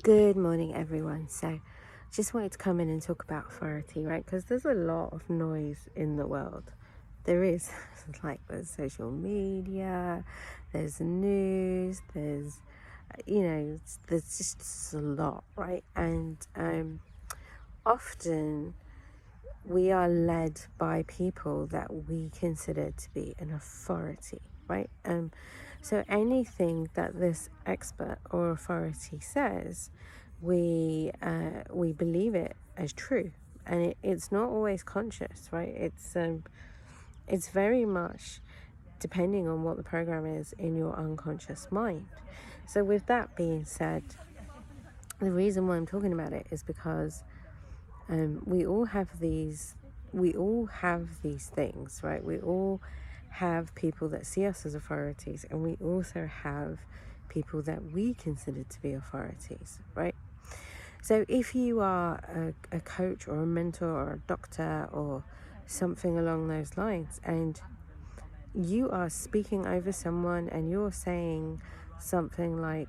Good morning, everyone. So, just wanted to come in and talk about authority, right? Because there's a lot of noise in the world. There is, like, there's social media, there's news, there's, there's just a lot, right? And often we are led by people that we consider to be an authority, right? So anything that this expert or authority says, we believe it as true, and it's not always conscious, right? It's very much depending on what the program is in your unconscious mind. So with that being said, the reason why I'm talking about it is because we all have these things, right? We all have people that see us as authorities, and we also have people that we consider to be authorities, right? So if you are a coach or a mentor or a doctor or something along those lines, and you are speaking over someone and you're saying something like,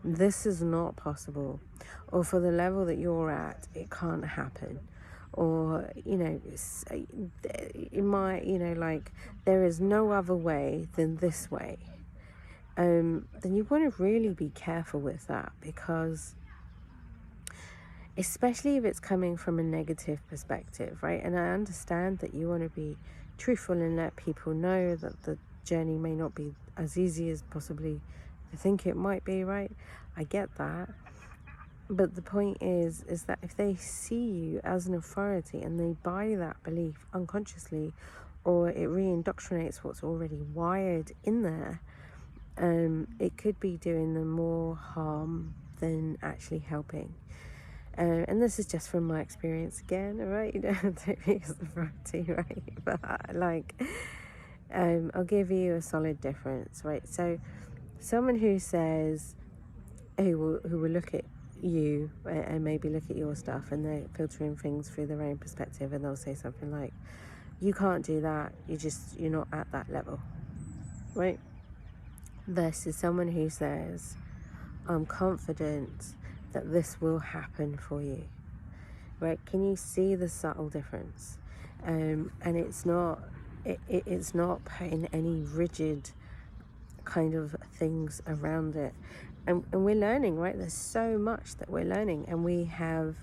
this is not possible, or for the level that you're at, it can't happen, or it might, like, there is no other way than this way, then you want to really be careful with that, because especially if it's coming from a negative perspective, right? And I understand that you want to be truthful and let people know that the journey may not be as easy as possibly they think it might be, right? I get that. But the point is that if they see you as an authority and they buy that belief unconsciously, or it re-indoctrinates what's already wired in there, it could be doing them more harm than actually helping. And this is just from my experience again, right? You don't take me as authority, right? But I'll give you a solid difference, right? So, someone who says, who will look at you and maybe look at your stuff, and they're filtering things through their own perspective, and they'll say something like, "You can't do that. You're not at that level," right? Versus someone who says, "I'm confident that this will happen for you." Right? Can you see the subtle difference? And it's not putting any rigid kind of things around it. And we're learning, right? There's so much that we're learning, and we have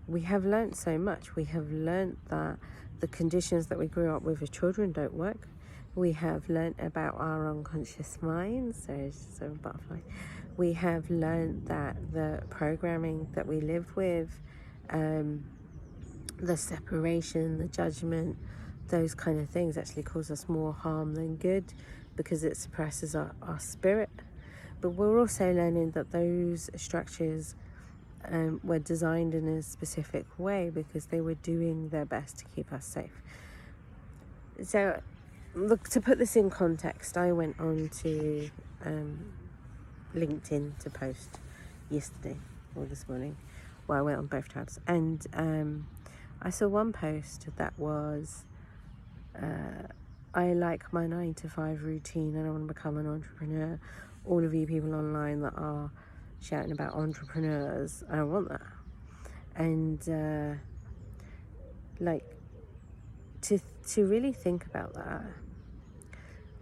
learned so much. We have learned that the conditions that we grew up with as children don't work. We have learned about our unconscious minds. So a butterfly. We have learned that the programming that we live with, the separation, the judgment, those kind of things actually cause us more harm than good, because it suppresses our spirit. But we're also learning that those structures were designed in a specific way because they were doing their best to keep us safe. So, look, to put this in context, I went on to LinkedIn to post yesterday or this morning. Well, I went on both tabs, and I saw one post that was, I like my 9 to 5 routine and I want to become an entrepreneur. All of you people online that are shouting about entrepreneurs, I want that. And to really think about that,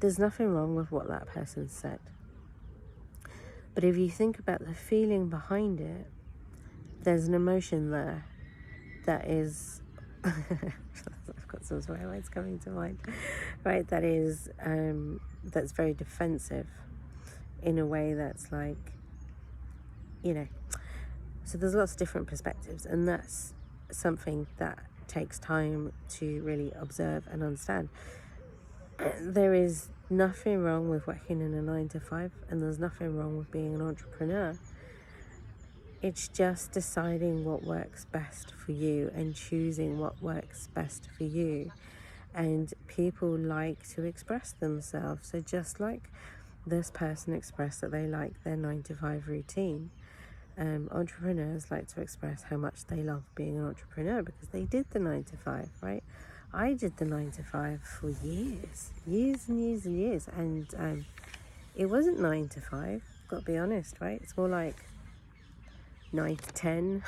there's nothing wrong with what that person said. But if you think about the feeling behind it, there's an emotion there that is I've got some swear words coming to mind, right? That's very defensive in a way that's like, so there's lots of different perspectives, and that's something that takes time to really observe and understand. There is nothing wrong with working in a 9 to 5, and there's nothing wrong with being an entrepreneur. It's just deciding what works best for you and choosing what works best for you. And people like to express themselves. So just like this person expressed that they like their 9 to 5 routine, entrepreneurs like to express how much they love being an entrepreneur because they did the 9 to 5, right? I did the 9 to 5 for years and years. And it wasn't 9 to 5, got to be honest, right? It's more like 9 to 10,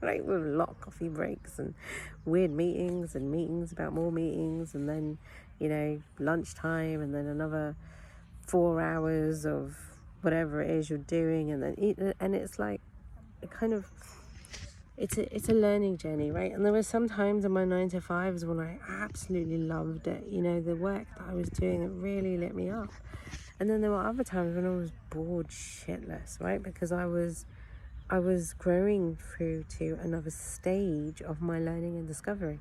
right, with a lot of coffee breaks and weird meetings and meetings about more meetings, and then, you know, lunchtime, and then another 4 hours of whatever it is you're doing, and then eat. And it's like, it kind of, it's a learning journey, right? And there were some times in my 9 to 5s when I absolutely loved it, you know, the work that I was doing, it really lit me up. And then there were other times when I was bored shitless, right? Because I was growing through to another stage of my learning and discovery.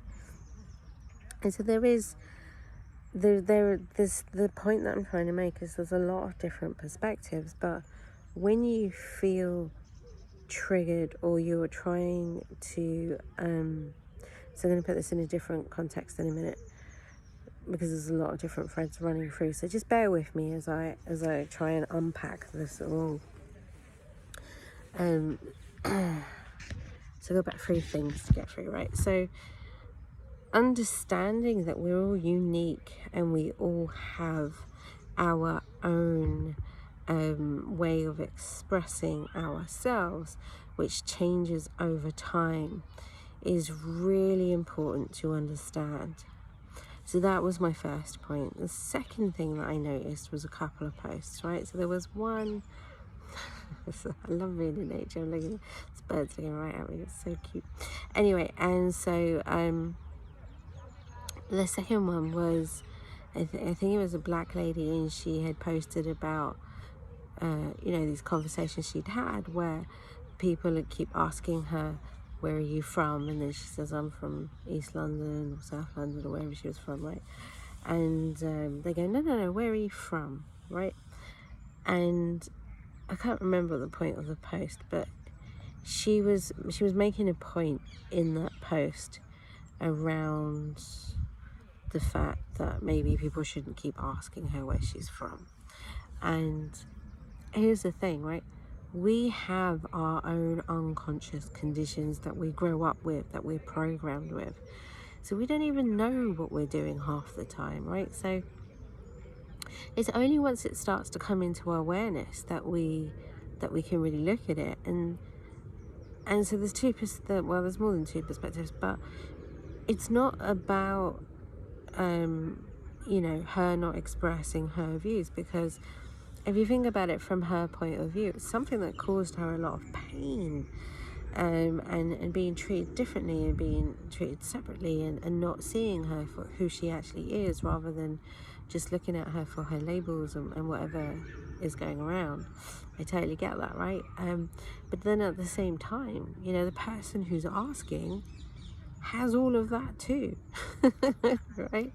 And so there's the point that I'm trying to make is there's a lot of different perspectives, but when you feel triggered or you're trying to so I'm going to put this in a different context in a minute, because there's a lot of different threads running through, so just bear with me as I try and unpack this all. So I've got about 3 things to get through, right? So understanding that we're all unique and we all have our own way of expressing ourselves, which changes over time, is really important to understand. So that was my first point. The second thing that I noticed was a couple of posts, right? So there was one, I love being in nature. I'm looking, this bird's looking right at me, it's so cute. Anyway, and so the second one was, I think it was a black lady, and she had posted about, you know, these conversations she'd had where people would keep asking her, where are you from? And then she says, I'm from East London or South London or wherever she was from, right? And they go, no, where are you from, right? And I can't remember the point of the post, but she was making a point in that post around the fact that maybe people shouldn't keep asking her where she's from. And here's the thing, right? We have our own unconscious conditions that we grow up with, that we're programmed with. So we don't even know what we're doing half the time, right? So it's only once it starts to come into our awareness that we can really look at it. And so there's there's more than 2 perspectives, but it's not about you know, her not expressing her views, because if you think about it from her point of view, it's something that caused her a lot of pain, and being treated differently and being treated separately, and not seeing her for who she actually is, rather than just looking at her for her labels and whatever is going around. I totally get that, right? But then at the same time, you know, the person who's asking has all of that too, right?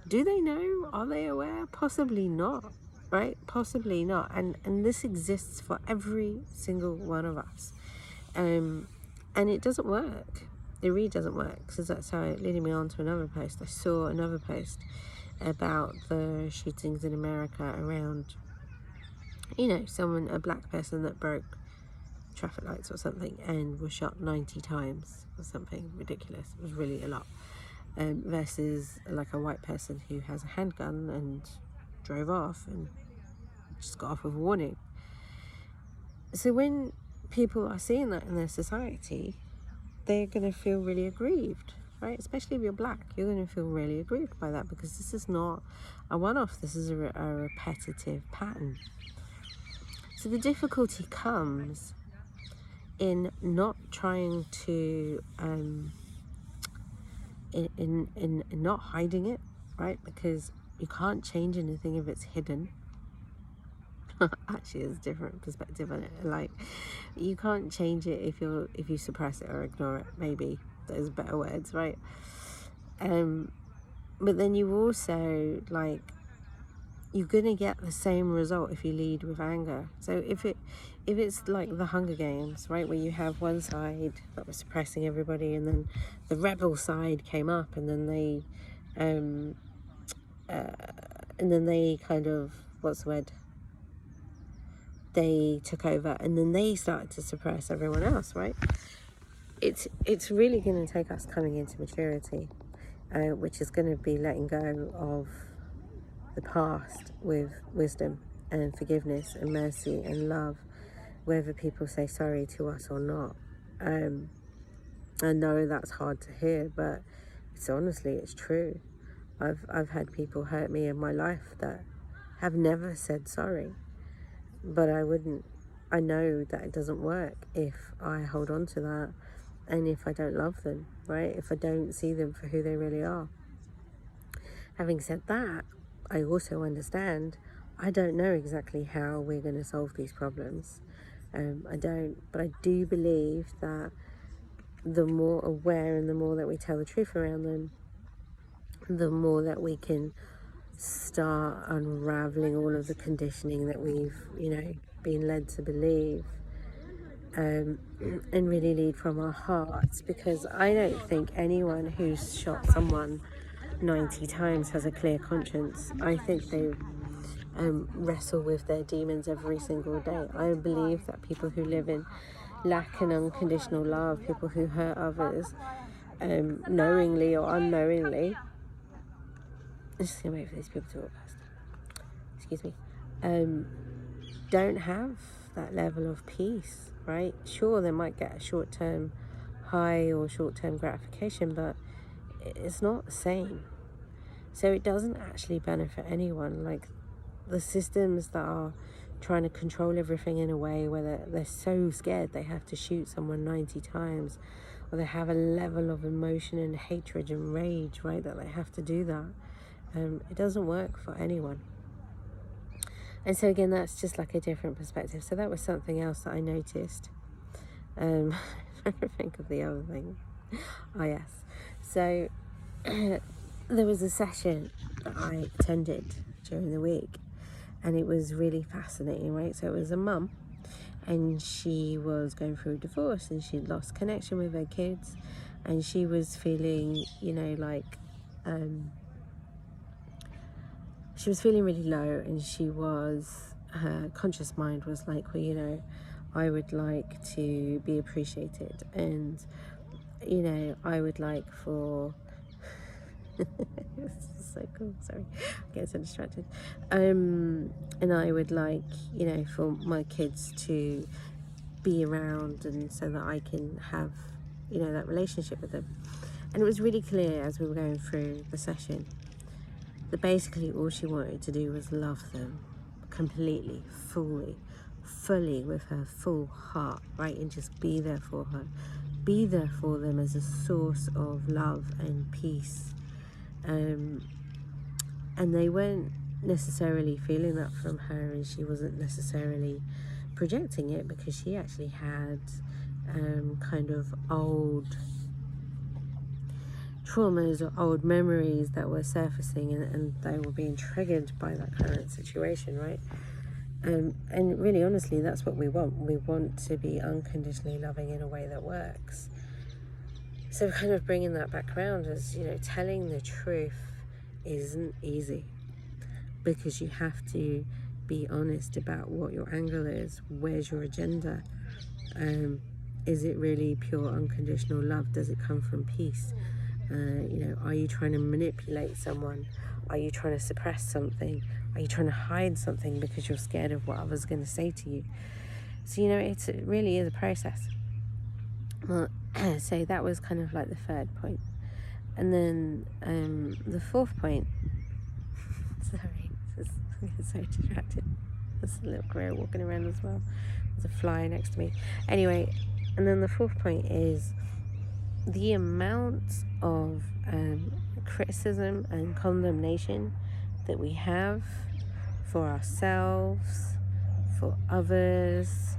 Do they know? Are they aware? Possibly not, right? Possibly not. And this exists for every single one of us. And it doesn't work. It really doesn't work. So that's how it leading me on to another post. I saw another post about the shootings in America around, you know, a black person that broke traffic lights or something and was shot 90 times or something ridiculous. It was really a lot. Versus like a white person who has a handgun and drove off and just got off with a warning. So when people are seeing that in their society, they're going to feel really aggrieved, right? Especially if you're black, you're going to feel really aggrieved by that, because this is not a one-off, this is a repetitive pattern. So the difficulty comes in not trying to in not hiding it, right? Because you can't change anything if it's hidden. Actually, there's a different perspective on it. Like, you can't change it if you suppress it or ignore it. Maybe those are better words, right? But then you also, like, you're gonna get the same result if you lead with anger. So if it's like the Hunger Games, right, where you have one side that was suppressing everybody, and then the rebel side came up, and then they kind of, what's the word? They took over, and then they started to suppress everyone else, right? It's really going to take us coming into maturity, which is going to be letting go of the past with wisdom and forgiveness and mercy and love, whether people say sorry to us or not. I know that's hard to hear, but it's true. I've had people hurt me in my life that have never said sorry, but I know that it doesn't work if I hold on to that, and if I don't love them, right? If I don't see them for who they really are. Having said that, I also understand I don't know exactly how we're going to solve these problems. I don't, but I do believe that the more aware and the more that we tell the truth around them, the more that we can start unraveling all of the conditioning that we've, been led to believe, and really lead from our hearts. Because I don't think anyone who's shot someone 90 times has a clear conscience. I think they wrestle with their demons every single day. I believe that people who live in lack and unconditional love, people who hurt others, knowingly or unknowingly, I'm just gonna wait for these people to walk past. Excuse me. Don't have that level of peace, right? Sure, they might get a short-term high or short-term gratification, but it's not the same. So it doesn't actually benefit anyone. Like, the systems that are trying to control everything in a way where they're so scared they have to shoot someone 90 times, or they have a level of emotion and hatred and rage, right, that they have to do that. It doesn't work for anyone. And so again, that's just like a different perspective. So that was something else that I noticed. I'm trying to think of the other thing. Oh yes. So there was a session that I attended during the week, and it was really fascinating, right? So it was a mum, and she was going through a divorce, and she'd lost connection with her kids, and she was feeling, she was feeling really low, and her conscious mind was like, well, I would like to be appreciated, and, I would like for this is so cool, sorry, I get so distracted. And I would like, for my kids to be around, and so that I can have, that relationship with them. And it was really clear as we were going through the session that basically all she wanted to do was love them completely, fully, with her full heart, right? And just be there for her, be there for them as a source of love and peace. And they weren't necessarily feeling that from her, and she wasn't necessarily projecting it, because she actually had kind of old traumas or old memories that were surfacing, and they were being triggered by that current situation, right? And really, honestly, that's what we want. We want to be unconditionally loving in a way that works. So kind of bringing that back around as, telling the truth isn't easy, because you have to be honest about what your angle is. Where's your agenda? Is it really pure unconditional love? Does it come from peace? Are you trying to manipulate someone? Are you trying to suppress something? Are you trying to hide something because you're scared of what others are going to say to you? So, it really is a process. Well, so that was kind of like the third point. And then the fourth point, sorry, I get so distracted. There's a little crow walking around as well. There's a fly next to me. Anyway, and then the fourth point is the amount of criticism and condemnation that we have for ourselves, for others,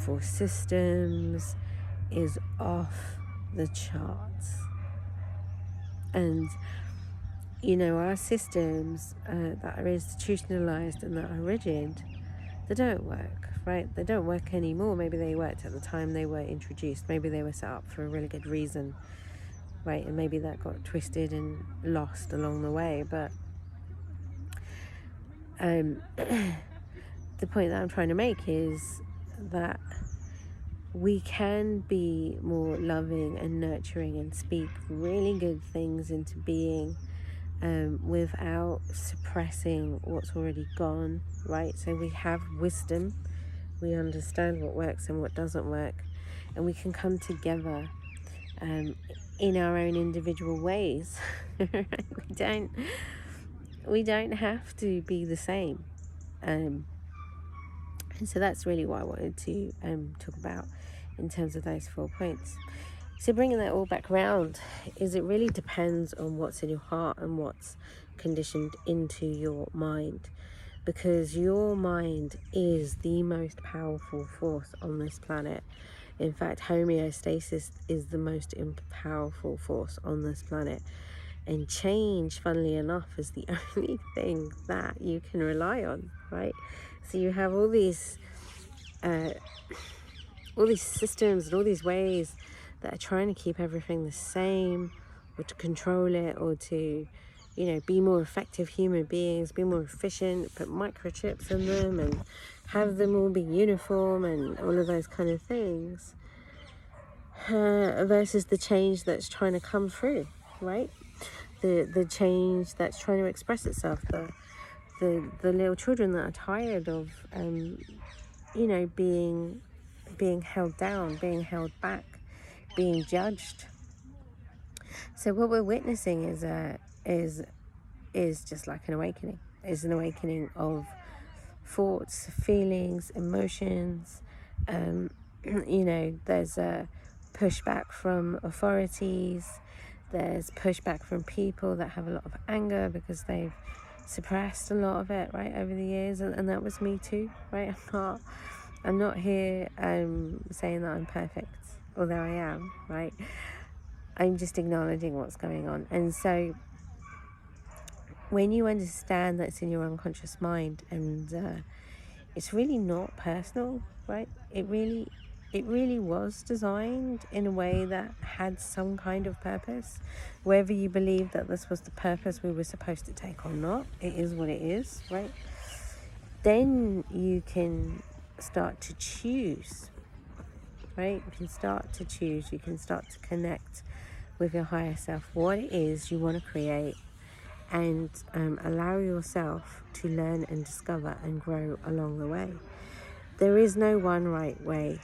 for systems, is off the charts. And our systems that are institutionalized and that are rigid, they don't work, right? They don't work anymore. Maybe they worked at the time they were introduced. Maybe they were set up for a really good reason, right? And maybe that got twisted and lost along the way. But the point that I'm trying to make is that we can be more loving and nurturing and speak really good things into being, without suppressing what's already gone, right? So we have wisdom, we understand what works and what doesn't work, and we can come together in our own individual ways. we don't have to be the same. And so that's really what I wanted to talk about in terms of those 4 points. So bringing that all back around is it really depends on what's in your heart and what's conditioned into your mind, because your mind is the most powerful force on this planet. In fact, homeostasis is the most powerful force on this planet, and change, funnily enough, is the only thing that you can rely on, right? So you have all these systems and all these ways that are trying to keep everything the same, or to control it, or to, be more effective human beings, be more efficient, put microchips in them and have them all be uniform and all of those kind of things, versus the change that's trying to come through, right? The change that's trying to express itself, the little children that are tired of being held down, being held back, being judged. So what we're witnessing is just like an awakening. It's an awakening of thoughts, feelings, emotions. There's a pushback from authorities. There's pushback from people that have a lot of anger because they've suppressed a lot of it, right, over the years, and that was me too, right? I'm not here saying that I'm perfect, although I am, right? I'm just acknowledging what's going on. And so when you understand that's in your unconscious mind, and it's really not personal, right? It really was designed in a way that had some kind of purpose. Whether you believe that this was the purpose we were supposed to take or not, it is what it is, right? Then you can start to choose, right? You can start to choose. You can start to connect with your higher self, what it is you want to create, and allow yourself to learn and discover and grow along the way. There is no one right way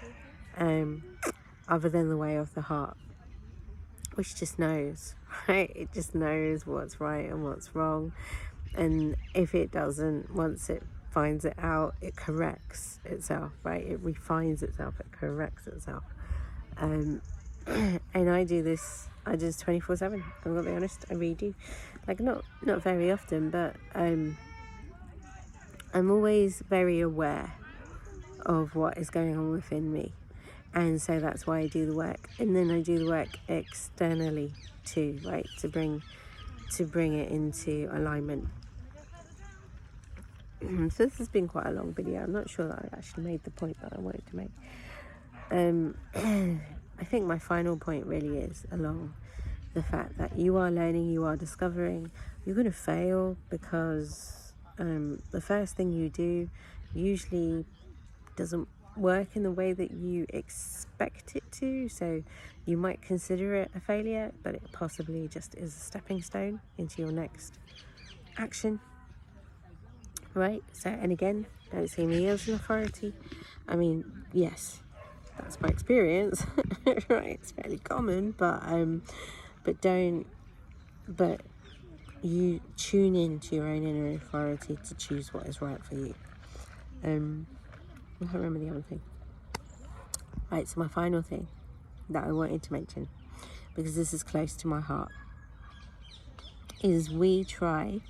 other than the way of the heart, which just knows, right? It just knows what's right and what's wrong. And if it doesn't, once it finds it out, it corrects itself, right? It refines itself, it corrects itself. And I do this 24/7. I'm gonna be honest, I really do. Like not very often, but I'm always very aware of what is going on within me, and so that's why I do the work. And then I do the work externally too, right? To bring it into alignment. So this has been quite a long video. I'm not sure that I actually made the point that I wanted to make. I think my final point really is along the fact that you are learning, you are discovering. You're going to fail because the first thing you do usually doesn't work in the way that you expect it to. So you might consider it a failure, but it possibly just is a stepping stone into your next action, right? So, and again, don't see me as an authority. I mean, yes, that's my experience, right? It's fairly common, but you tune into your own inner authority to choose what is right for you. I can't remember the other thing. Right, so my final thing that I wanted to mention, because this is close to my heart, is we try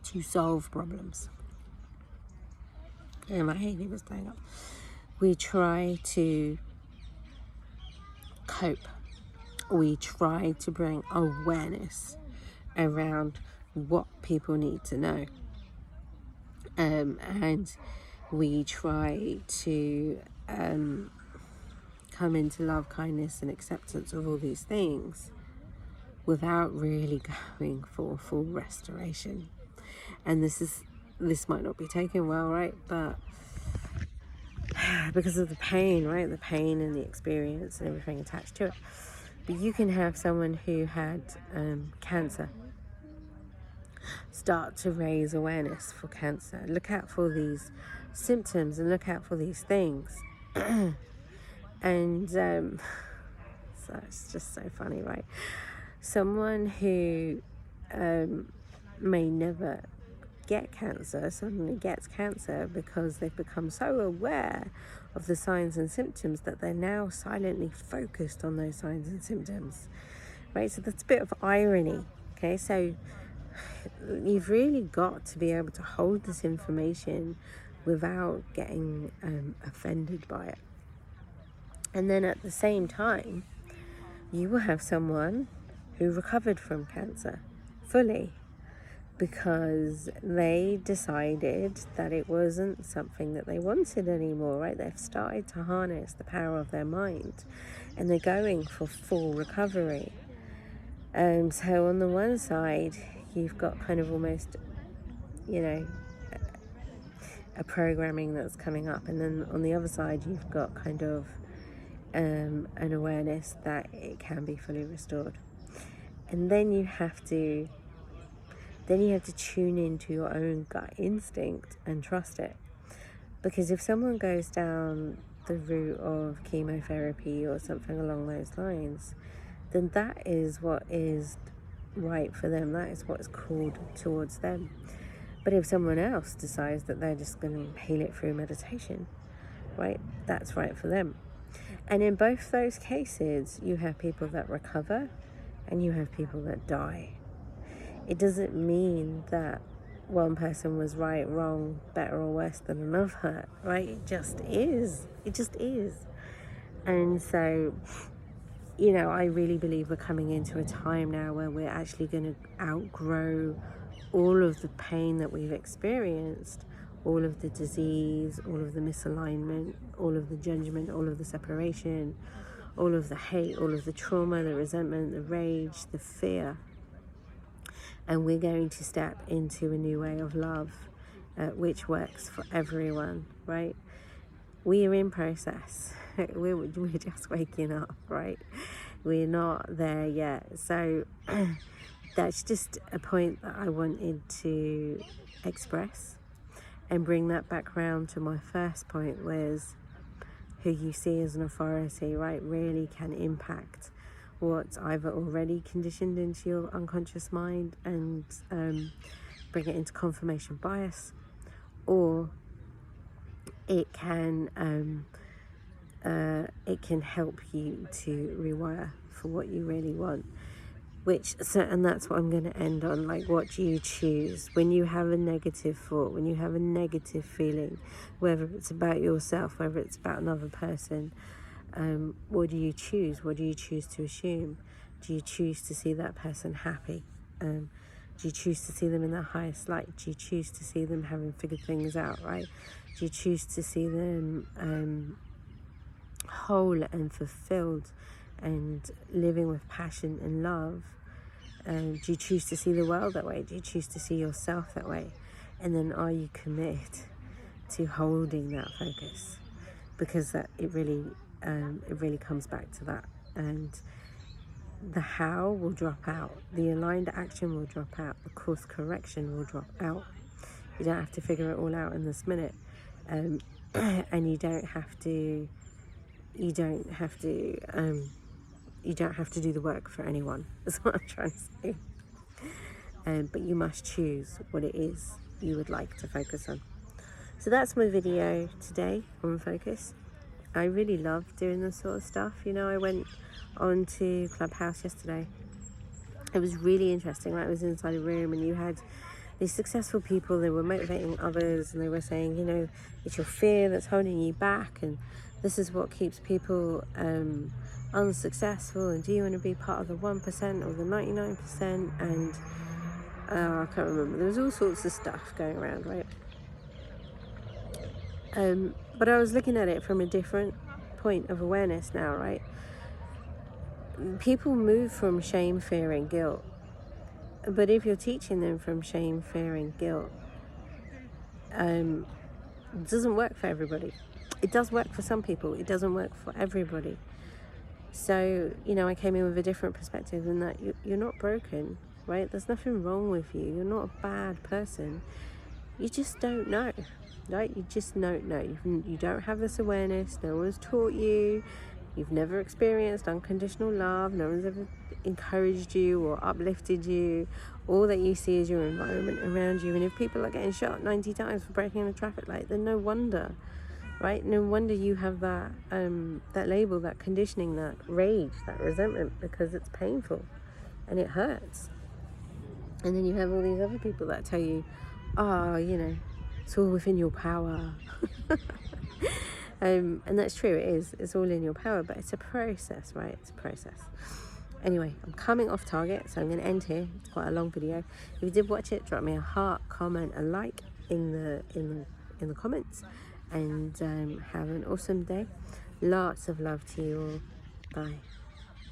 to solve problems. And my Haley was playing up. We try to cope. We try to bring awareness around what people need to know. And we try to come into love, kindness, and acceptance of all these things without really going for full restoration. And this might not be taken well, right? But because of the pain, right? The pain and the experience and everything attached to it. But you can have someone who had cancer start to raise awareness for cancer. Look out for these symptoms and look out for these things. And so it's just so funny, right? Someone who may never get cancer suddenly gets cancer because they've become so aware of the signs and symptoms that they're now silently focused on those signs and symptoms, right? So that's a bit of irony. Okay, so you've really got to be able to hold this information without getting offended by it. And then at the same time, you will have someone who recovered from cancer fully because they decided that it wasn't something that they wanted anymore, right? They've started to harness the power of their mind and they're going for full recovery. So on the one side, you've got kind of almost, a programming that's coming up, and then on the other side, you've got kind of an awareness that it can be fully restored. And then you have to tune into your own gut instinct and trust it. Because if someone goes down the route of chemotherapy or something along those lines, then that is what is right for them. That is what is called towards them. But if someone else decides that they're just going to heal it through meditation, right, that's right for them. And in both those cases, you have people that recover and you have people that die. It doesn't mean that one person was right, wrong, better or worse than another, right? It just is. It just is. And so, I really believe we're coming into a time now where we're actually going to outgrow all of the pain that we've experienced, all of the disease, all of the misalignment, all of the judgment, all of the separation, all of the hate, all of the trauma, the resentment, the rage, the fear. And we're going to step into a new way of love, which works for everyone, right? We are in process. We're just waking up, right? We're not there yet. So that's just a point that I wanted to express and bring that back around to my first point, was who you see as an authority, right, really can impact what's either already conditioned into your unconscious mind and bring it into confirmation bias, or it can help you to rewire for what you really want. And that's what I'm going to end on. Like, what do you choose when you have a negative thought, when you have a negative feeling, whether it's about yourself, whether it's about another person? What do you choose? What do you choose to assume? Do you choose to see that person happy? Do you choose to see them in their highest light? Do you choose to see them having figured things out, right? Do you choose to see them whole and fulfilled and living with passion and love? Do you choose to see the world that way? Do you choose to see yourself that way? And then are you committed to holding that focus? Because it really comes back to that. And the how will drop out. The aligned action will drop out. The course correction will drop out. You don't have to figure it all out in this minute. And you don't have to do the work for anyone. That's what I'm trying to say. But you must choose what it is you would like to focus on. So that's my video today on focus. I really love doing this sort of stuff. I went on to Clubhouse yesterday. It was really interesting. I was inside a room and you had these successful people. They were motivating others and they were saying, it's your fear that's holding you back, and this is what keeps people unsuccessful, and do you want to be part of the 1% or the 99%? And I can't remember. There was all sorts of stuff going around, right? But I was looking at it from a different point of awareness now, right? People move from shame, fear, and guilt. But if you're teaching them from shame, fear, and guilt, it doesn't work for everybody. It does work for some people. It doesn't work for everybody. So, I came in with a different perspective in that you're not broken, right? There's nothing wrong with you. You're not a bad person. You just don't know. right? You just don't know. You don't have this awareness. No one's taught you. You've never experienced unconditional love. No one's ever encouraged you or uplifted you. All that you see is your environment around you. And if people are getting shot 90 times for breaking a traffic light, then no wonder, right? No wonder you have that that label, that conditioning, that rage, that resentment, because it's painful and it hurts. And then you have all these other people that tell you, oh, you know, it's all within your power. And that's true, it is. It's all in your power, but it's a process, right? It's a process. Anyway, I'm coming off target, so I'm going to end here. It's quite a long video. If you did watch it, drop me a heart, comment, a like in the comments, and have an awesome day. Lots of love to you all. Bye.